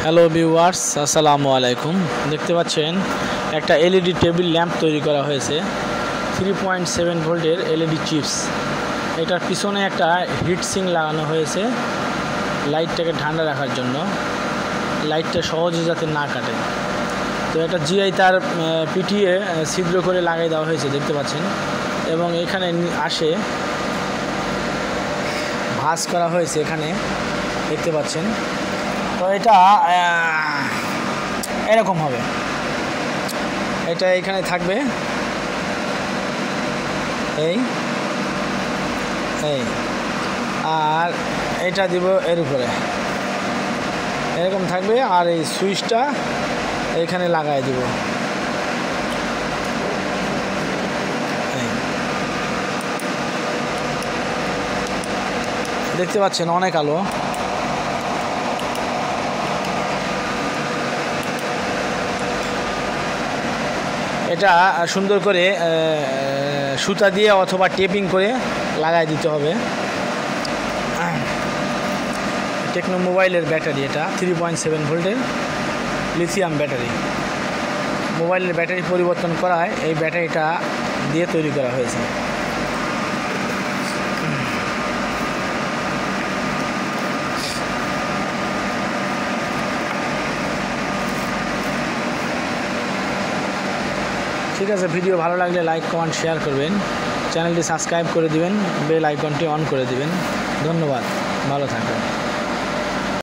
Hello viewers, আসসালামু আলাইকুম। দেখতে পাচ্ছেন একটা এলইডি টেবিল ল্যাম্প তৈরি করা হয়েছে 3.7 ভোল্টের এলইডি চিপস। এটার পিছনে একটা হিট সিঙ্ক লাগানো হয়েছে লাইটটাকে ঠান্ডা রাখার জন্য, লাইটটা সহজে যাতে না কাটে। তো একটা জিআই তার পিটিয়ে ছিদ্র করে লাগিয়ে দেওয়া হয়েছে দেখতে পাচ্ছেন, এবং এখানে আসে ভাঁজ করা হয়েছে এখানে দেখতে পাচ্ছেন। তো এটা এরকম হবে, এটা এখানে থাকবে এই এই আর এটা দিব এর উপরে, এরকম থাকবে। আর এই সুইচটা এখানে লাগাই দিব। দেখতে পাচ্ছেন অনেক আলো। এটা সুন্দর করে সুতা দিয়ে অথবা টেপিং করে লাগাই দিতে হবে। টেকনো মোবাইলের ব্যাটারি, এটা 3.7 ভোল্টের লিথিয়াম ব্যাটারি। মোবাইলের ব্যাটারি পরিবর্তন করায় এই ব্যাটারিটা দিয়ে তৈরি করা হয়েছে। ঠিক আছে, ভিডিও ভালো লাগলে লাইক কমেন্ট শেয়ার করবেন, চ্যানেলটি সাবস্ক্রাইব করে দিবেন, বেল আইকনটি অন করে দিবেন। ধন্যবাদ, ভালো থাকবেন।